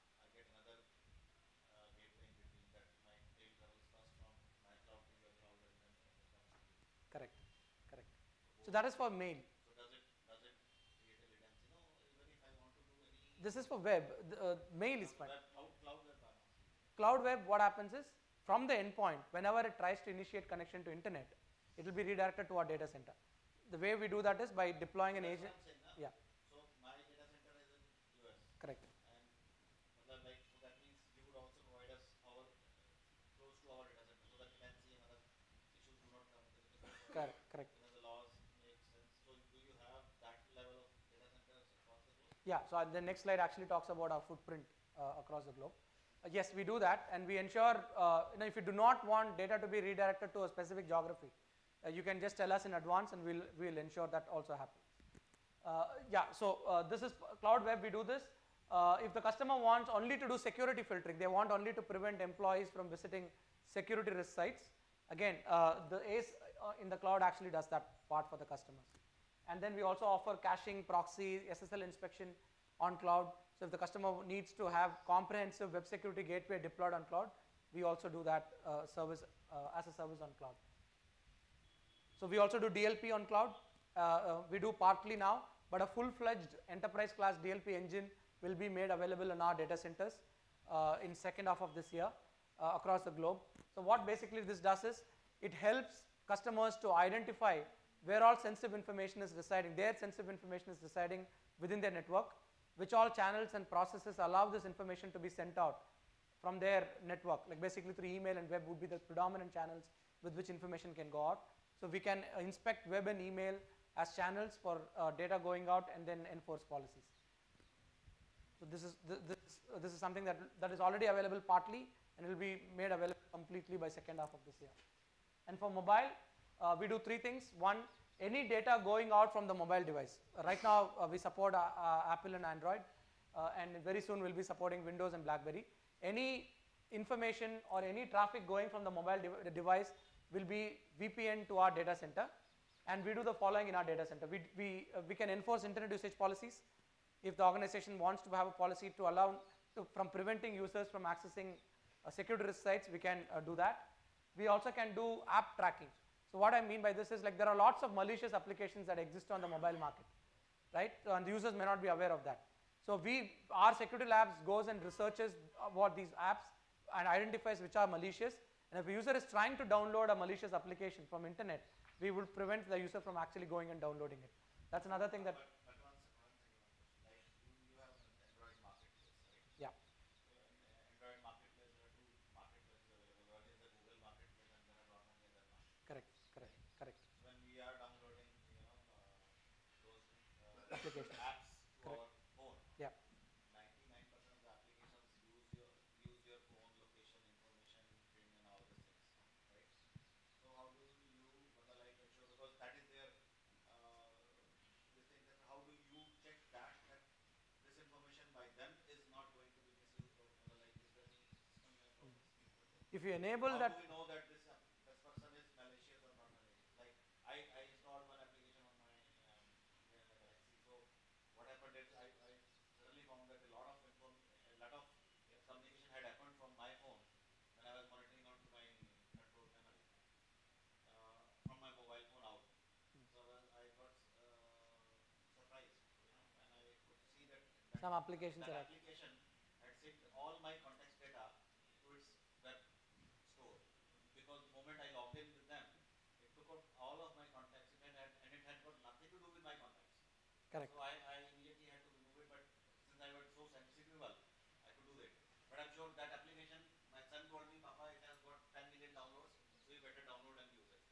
Speaker 2: so I get another gateway in between that my data travels first from my cloud to your cloud and then comes to you.
Speaker 1: Correct. So that is for mail.
Speaker 2: So does it create a latency? No, even if I want to do any.
Speaker 1: This is for web. Mail is fine.
Speaker 2: Cloud web.
Speaker 1: Cloud web, what happens is, from the endpoint, whenever it tries to initiate connection to internet, it will be redirected to our data center. The way we do that is by deploying an agent. Yeah.
Speaker 2: So my data center is in US.
Speaker 1: Correct.
Speaker 2: And so that means you would also provide us close to our data center so that latency and other issues do not come into the picture.
Speaker 1: Correct.
Speaker 2: The laws make sense. So do you have that level of data centers across the globe?
Speaker 1: Yeah. So the next slide actually talks about our footprint across the globe. Yes, we do that, and we ensure, if you do not want data to be redirected to a specific geography, you can just tell us in advance, and we'll ensure that also happens. So this is cloud web. We do this. If the customer wants only to do security filtering, they want only to prevent employees from visiting security risk sites. Again, the ACE in the cloud actually does that part for the customers. And then we also offer caching, proxy, SSL inspection on cloud. So if the customer needs to have comprehensive web security gateway deployed on cloud, we also do that service as a service on cloud. So we also do DLP on cloud. We do partly now. but a full-fledged enterprise class DLP engine will be made available in our data centers in second half of this year across the globe. So what basically this does is, it helps customers to identify where all sensitive information is residing, their sensitive information is residing within their network, which all channels and processes allow this information to be sent out from their network, like basically through email and web would be the predominant channels with which information can go out. So we can inspect web and email as channels for data going out and then enforce policies. So this is something that is already available partly and will be made available completely by second half of this year. And for mobile, we do three things. One, any data going out from the mobile device. Right now we support Apple and Android, and very soon we'll be supporting Windows and BlackBerry. Any information or any traffic going from the mobile device will be VPN to our data center, and we do the following in our data center. We can enforce internet usage policies. If the organization wants to have a policy to allow from preventing users from accessing security risk sites, we can do that. We also can do app tracking. So what I mean by this is, like, there are lots of malicious applications that exist on the mobile market, right? And the users may not be aware of that. So our security labs goes and researches about these apps and identifies which are malicious. And if a user is trying to download a malicious application from internet, we will prevent the user from actually going and downloading it. That's another thing that.
Speaker 2: But one second. Like you have an Android marketplace, right?
Speaker 1: Yeah.
Speaker 2: So in Android marketplace, there are two marketplaces available. One is the Google marketplace, and there are lot many other marketplaces.
Speaker 1: Correct.
Speaker 2: So when we are downloading, those
Speaker 1: Applications.
Speaker 2: apps to
Speaker 1: Correct.
Speaker 2: our phone,
Speaker 1: Yeah.
Speaker 2: 99% of the applications use your phone location information, PIN, and all these things, right? So how do you like ensure, because that is their this thing, that how do you check that this information by them is not going to be misused, or like is there any system for this?
Speaker 1: If you enable
Speaker 2: How
Speaker 1: that.
Speaker 2: do we know that this person is malicious or not malicious? Like I installed one application on my Galaxy. So what happened is I suddenly found that a lot of communication had happened from my phone when I was monitoring onto my control panel from my mobile phone out. So I got surprised, when I could see that
Speaker 1: Some applications
Speaker 2: that
Speaker 1: are.
Speaker 2: application had synced all my context data to its web store, because the moment I logged in with them, it took out all of my contacts, and it had got nothing to do with my contacts.
Speaker 1: Correct.
Speaker 2: So I immediately had to remove it, but since I was so sensitive, I could do it. But I'm sure that application, my son told me, Papa, it has got 10 million downloads, so you better download and use it.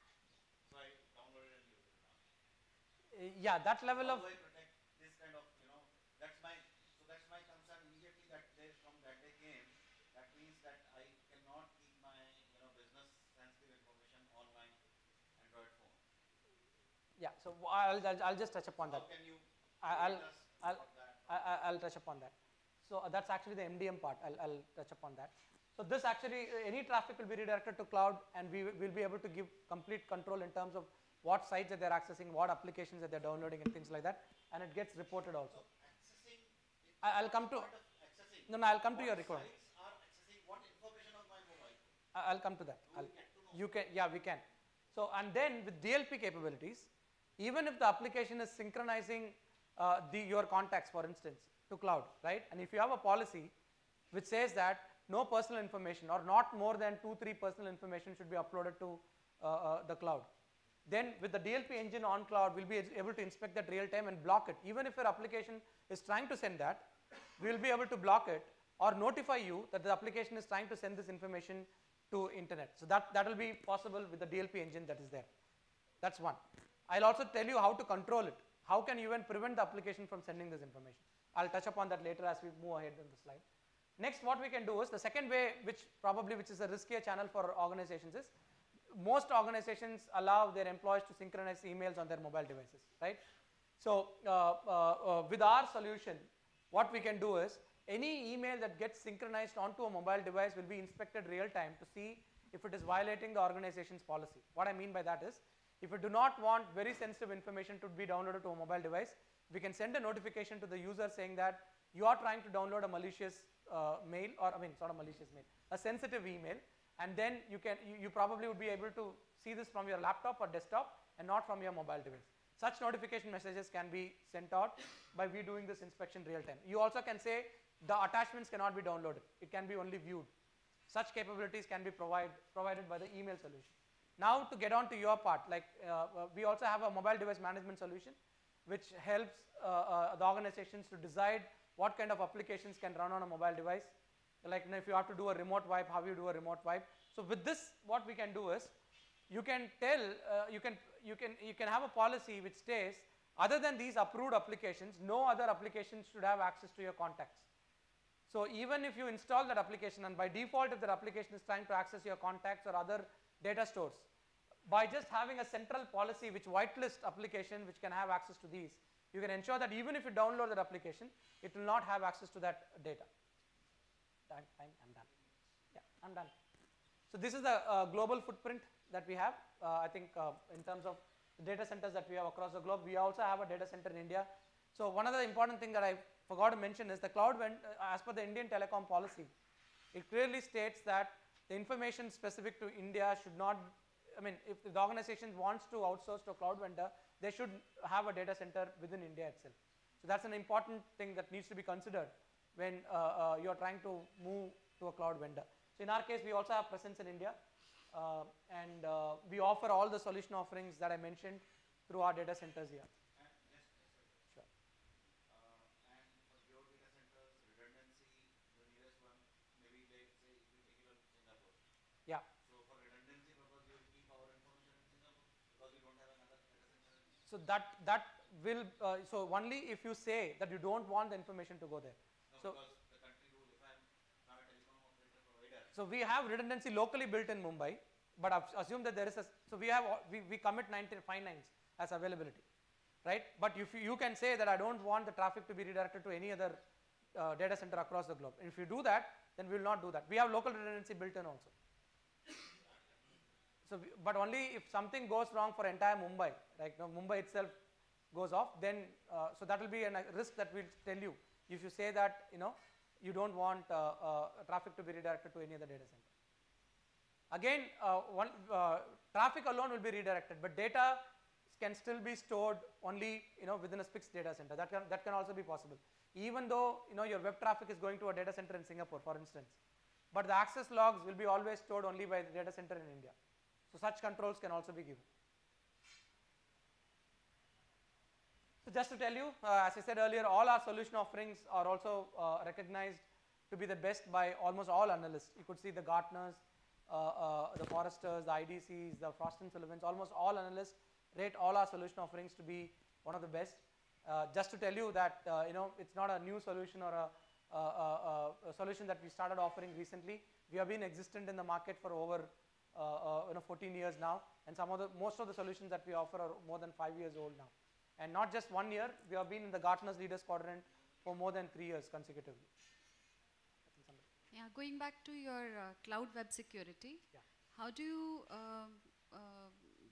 Speaker 2: So I downloaded and used it now.
Speaker 1: Yeah, that level
Speaker 2: How
Speaker 1: of.
Speaker 2: do I protect this kind of, that's my concern immediately, that from that day came, that means that I cannot keep my, business sensitive information on my Android phone.
Speaker 1: Yeah, so I'll just touch upon that.
Speaker 2: How can you
Speaker 1: I'll touch upon that. So that's actually the MDM part. I'll touch upon that. So this actually, any traffic will be redirected to cloud, and we will be able to give complete control in terms of what sites that they're accessing, what applications that they're downloading, and things like that, and it gets reported also.
Speaker 2: So accessing.
Speaker 1: I'll come to.
Speaker 2: Accessing.
Speaker 1: No, I'll come to your requirement.
Speaker 2: Sites are accessing what information of my mobile phone?
Speaker 1: I'll come to that.
Speaker 2: Do we get to know?
Speaker 1: You can, yeah, we can. So, and then with DLP capabilities, even if the application is synchronizing your contacts, for instance, to cloud, right? And if you have a policy which says that no personal information or not more than 2-3 personal information should be uploaded to the cloud, then with the DLP engine on cloud, we'll be able to inspect that real time and block it. Even if your application is trying to send that, we will be able to block it or notify you that the application is trying to send this information to internet. So that will be possible with the DLP engine that is there. That's one. I'll also tell you how to control it. How can you even prevent the application from sending this information? I'll touch upon that later as we move ahead in the slide. Next, what we can do is the second way, which is a riskier channel for organizations, is most organizations allow their employees to synchronize emails on their mobile devices, right? So with our solution, what we can do is any email that gets synchronized onto a mobile device will be inspected real time to see if it is violating the organization's policy. What I mean by that is, if we do not want very sensitive information to be downloaded to a mobile device, we can send a notification to the user saying that you are trying to download a malicious mail, or it's not a malicious mail, a sensitive email, and then you probably would be able to see this from your laptop or desktop and not from your mobile device. such notification messages can be sent out by we doing this inspection real time. You also can say the attachments cannot be downloaded, it can be only viewed. Such capabilities can be provided by the email solution. Now to get on to your part, like we also have a mobile device management solution which helps the organizations to decide what kind of applications can run on a mobile device. Like if you have to do a remote wipe, how you do a remote wipe. So with this, what we can do is, you can tell, you can have a policy which states, other than these approved applications, no other applications should have access to your contacts. So even if you install that application, and by default if that application is trying to access your contacts or other data stores, by just having a central policy which whitelist application which can have access to these, you can ensure that even if you download that application, it will not have access to that data. I'm done. Yeah, I'm done. So this is the global footprint that we have. I think in terms of the data centers that we have across the globe, we also have a data center in India. So one of the important thing that I forgot to mention is the cloud, as per the Indian telecom policy, it clearly states that the information specific to India should not, I mean, if the organization wants to outsource to a cloud vendor, they should have a data center within India itself. So that's an important thing that needs to be considered when you are trying to move to a cloud vendor. So in our case, we also have presence in India, and we offer all the solution offerings that I mentioned through our data centers here.
Speaker 2: And
Speaker 1: Sure.
Speaker 2: and for your data centers, redundancy, the nearest one, maybe like say if you take it up Singapore.
Speaker 1: Yeah.
Speaker 2: So for redundancy purpose, you will keep our information in Singapore because we don't have another data center.
Speaker 1: So that will, so only if you say that you don't want the information to go there.
Speaker 2: No,
Speaker 1: So,
Speaker 2: because the country rule, if I'm not a telecom operator provider.
Speaker 1: so we have redundancy locally built in Mumbai, but assume that there is a, so we commit 5 nines as availability, right? But if you can say that I don't want the traffic to be redirected to any other data center across the globe. And if you do that, then we will not do that. We have local redundancy built in also. So, but only if something goes wrong for entire Mumbai, like Mumbai itself goes off, then so that will be a risk that we'll tell you if you say that you don't want traffic to be redirected to any other data center. Again, traffic alone will be redirected, but data can still be stored only within a fixed data center. That can also be possible, even though your web traffic is going to a data center in Singapore, for instance, but the access logs will be always stored only by the data center in India. So such controls can also be given. So just to tell you, as I said earlier, all our solution offerings are also recognized to be the best by almost all analysts. You could see the Gartners, the Forresters, the IDCs, the Frost & Sullivan's, almost all analysts rate all our solution offerings to be one of the best. Just to tell you that it's not a new solution or a solution that we started offering recently. We have been existent in the market for over 14 years now, and most of the solutions that we offer are more than 5 years old now. And not just 1 year, we have been in the Gartner's Leaders Quadrant for more than 3 years consecutively.
Speaker 4: Yeah, going back to your cloud web security,
Speaker 1: Yeah.
Speaker 4: how do you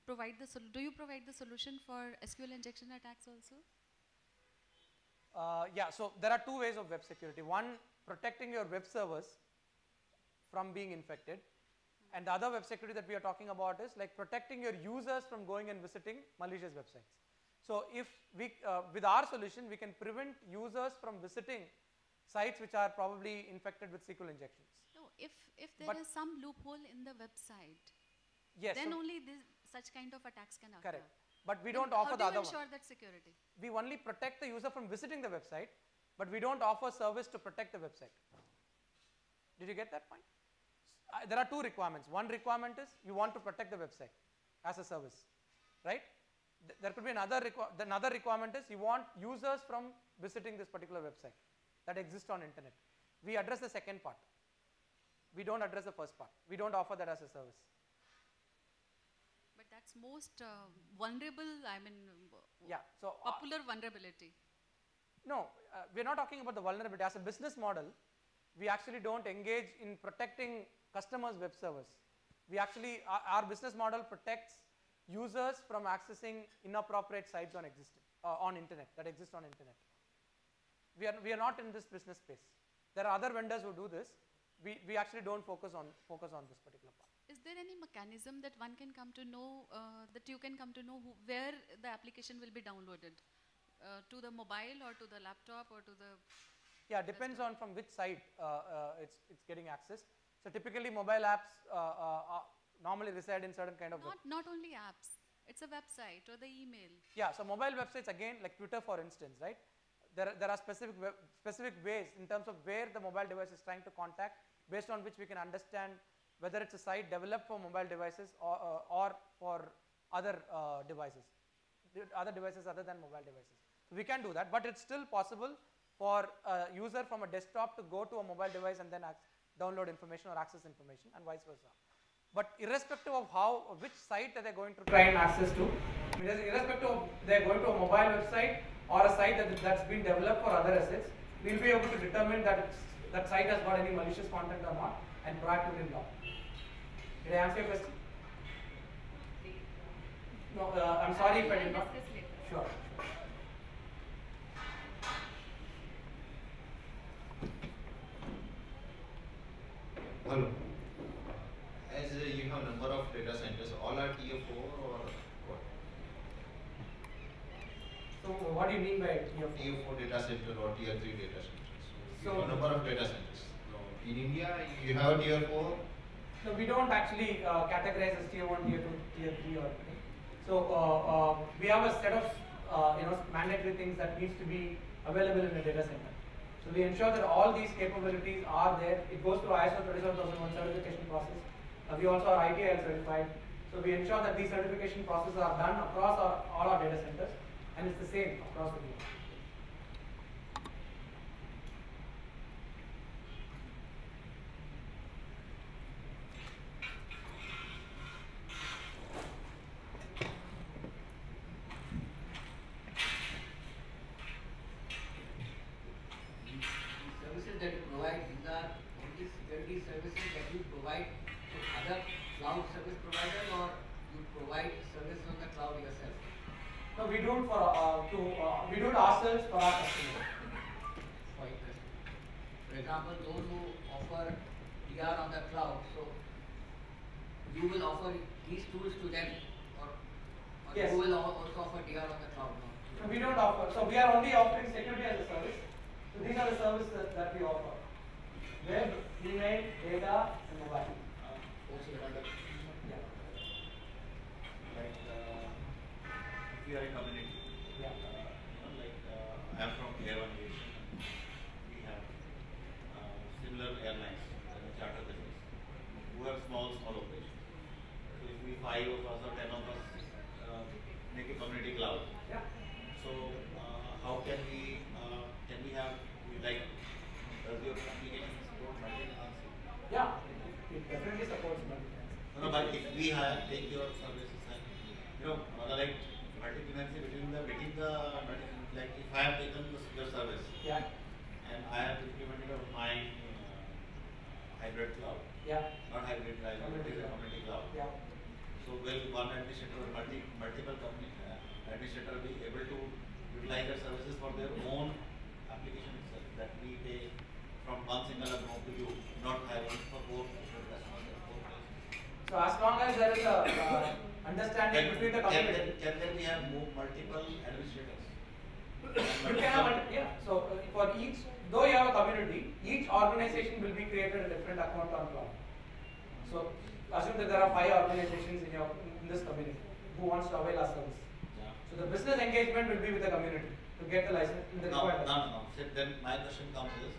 Speaker 4: provide the solution for SQL injection attacks also?
Speaker 1: Yeah, so there are 2 ways of web security. One, protecting your web servers from being infected, and the other web security that we are talking about is like protecting your users from going and visiting malicious websites. So if we, with our solution, we can prevent users from visiting sites which are probably infected with SQL injections.
Speaker 4: No, if there is some loophole in the website,
Speaker 1: Yes.
Speaker 4: then
Speaker 1: so
Speaker 4: only such kind of attacks can occur.
Speaker 1: correct. But we don't offer the
Speaker 4: How
Speaker 1: other
Speaker 4: do you
Speaker 1: one.
Speaker 4: ensure that security?
Speaker 1: We only protect the user from visiting the website, but we don't offer service to protect the website. Did you get that point? There are 2 requirements. One requirement is you want to protect the website as a service, right? There could be another requirement is you want users from visiting this particular website that exists on internet. We address the second part. We don't address the first part. We don't offer that as a service.
Speaker 4: But that's most vulnerable, I mean,
Speaker 1: Yeah. So
Speaker 4: popular vulnerability.
Speaker 1: no, we're not talking about the vulnerability. As a business model, we actually don't engage in protecting customers' web servers. We actually, our business model protects users from accessing inappropriate sites on internet, that exist on internet. We are not in this business space. There are other vendors who do this. We actually don't focus on this particular part.
Speaker 4: Is there any mechanism that one can come to know, that you can come to know where the application will be downloaded? To the mobile or to the laptop or to the...
Speaker 1: Yeah, depends on from which site it's getting accessed. So typically mobile apps normally reside in certain kind of
Speaker 4: Not only apps, it's a website or the email.
Speaker 1: Yeah, so mobile websites again, like Twitter for instance, right? There are specific ways in terms of where the mobile device is trying to contact, based on which we can understand whether it's a site developed for mobile devices or for other devices other than mobile devices. So we can do that, but it's still possible for a user from a desktop to go to a mobile device and then download information or access information, and vice versa. But irrespective of which site that they're going to try and access to, irrespective of they're going to a mobile website or a site that's been developed for other assets, we'll be able to determine that that site has got any malicious content or not and proactively block. Did I answer your question? No, I'm sorry if I did not. Sure.
Speaker 2: Hello. As you have number of data centers, all are tier 4 or what?
Speaker 1: So what do you mean by tier 4?
Speaker 2: Tier 4 data center or tier 3 data centers. So you
Speaker 1: So-
Speaker 2: have number of data centers. So in India, you have tier 4.
Speaker 1: No, we don't actually categorize as tier 1, tier 2, tier 3 or anything. So we have a set of mandatory things that needs to be available in a data center. So we ensure that all these capabilities are there. It goes through ISO 27001 certification process. We also are ITIL certified. So we ensure that these certification processes are done across all our data centers, and it's the same across the globe.
Speaker 5: Services that you provide, these are only security services that you provide to other cloud service providers, or you provide service on the cloud yourself?
Speaker 1: No, we do it we do it ourselves for our customers.
Speaker 5: For example, those who offer DR on the cloud, so you will offer these tools to them, or
Speaker 1: Yes.
Speaker 5: you will also offer DR on the cloud? No?
Speaker 1: So we don't offer. So we are only offering security as a service. So these are the services that we offer: web, email, data, and mobile. Yeah.
Speaker 2: Like if you are a community,
Speaker 1: Yeah.
Speaker 2: I am from Air One Aviation. We have similar airlines, charter business, who have small operations. So if we 5 of us or 10 of us make a community cloud,
Speaker 1: Yeah.
Speaker 2: so how can we have does your application support multi-tenancy?
Speaker 1: Yeah. It definitely supports multi-tenancy.
Speaker 2: No, but if we take your services and like multi-tenancy between the like if I have taken your service
Speaker 1: Yeah.
Speaker 2: and I have implemented my hybrid cloud,
Speaker 1: Yeah.
Speaker 2: not hybrid cloud, it is a community cloud.
Speaker 1: Yeah.
Speaker 2: So will one administrator or multiple company administrator be able to utilize their services for their own application itself that we pay from one single account to you, not having for 4 different customers at 4 places?
Speaker 1: So as long as there is a understanding between the community.
Speaker 2: Can there we have multiple administrators?
Speaker 1: You can have yeah. So for each, though you have a community, each organization will be created a different account on cloud. So assume that there are 5 organizations in this community who wants to avail our service.
Speaker 2: Yeah.
Speaker 1: So the business engagement will be with the community to get the license. The
Speaker 2: No.
Speaker 1: required license.
Speaker 2: So then my question comes is,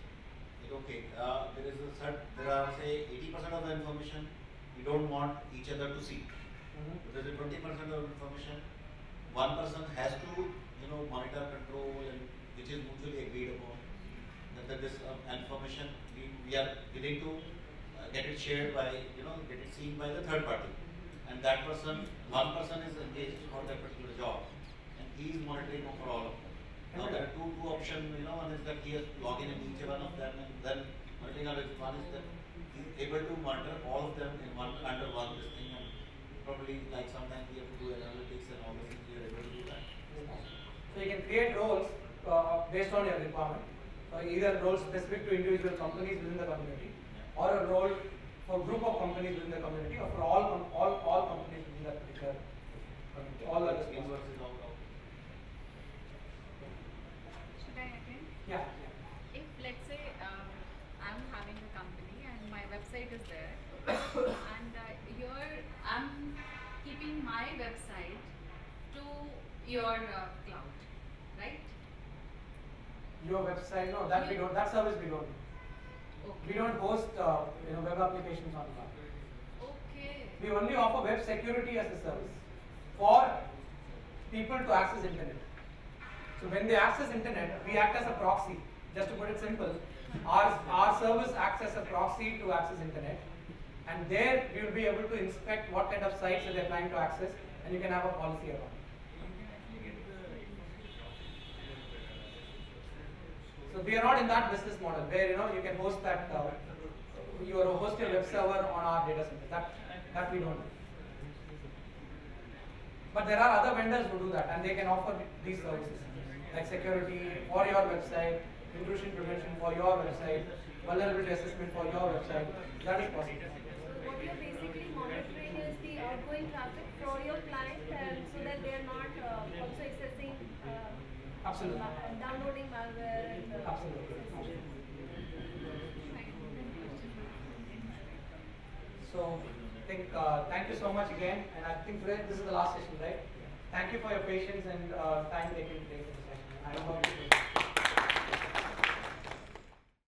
Speaker 2: okay, there are say 80% of the information we don't want each other to see. There is 20% of information one person has to monitor, control, and which is mutually agreed upon. That this information we are willing to get it shared by get it seen by the third party, and that one person is engaged for that particular job, and he is monitoring for all of them. Now there are two options. One is that he has to log in each one of them, and then monitoring. One is that he is able to monitor all of them in under one this thing, and probably like sometimes we have to do analytics and all those things. We are able to do that.
Speaker 1: So you can create roles based on your requirement. Either roles specific to individual companies within the community, or a role for group of companies within the community or for all companies within that particular community. All are responsible.
Speaker 2: Inverse is out.
Speaker 6: Should I again?
Speaker 1: Yeah.
Speaker 6: If let's say I'm having a company and my website is there, and here I'm keeping my website to your cloud, right?
Speaker 1: Your website, no, that we don't. That service we don't. We
Speaker 6: Okay.
Speaker 1: don't host web applications on cloud.
Speaker 6: Okay.
Speaker 1: We only offer web security as a service for people to access internet. So when they access internet, we act as a proxy. Just to put it simple, our service acts as a proxy to access internet, and there we will be able to inspect what kind of sites that they're trying to access, and you can have a policy around it. So we are not in that business model where you can host that host your web server on our data center. That we don't do. But there are other vendors who do that, and they can offer these services like security for your website, intrusion prevention for your website, vulnerability assessment for your website. That is possible.
Speaker 7: So what you're basically monitoring is the outgoing traffic for your client, and so that they are not also accessing,
Speaker 1: Absolutely.
Speaker 7: downloading malware and
Speaker 1: Absolutely. So I think thank you so much again, and I think today this is the last session, right? Thank you for your patience and time taken to take this session. I am going to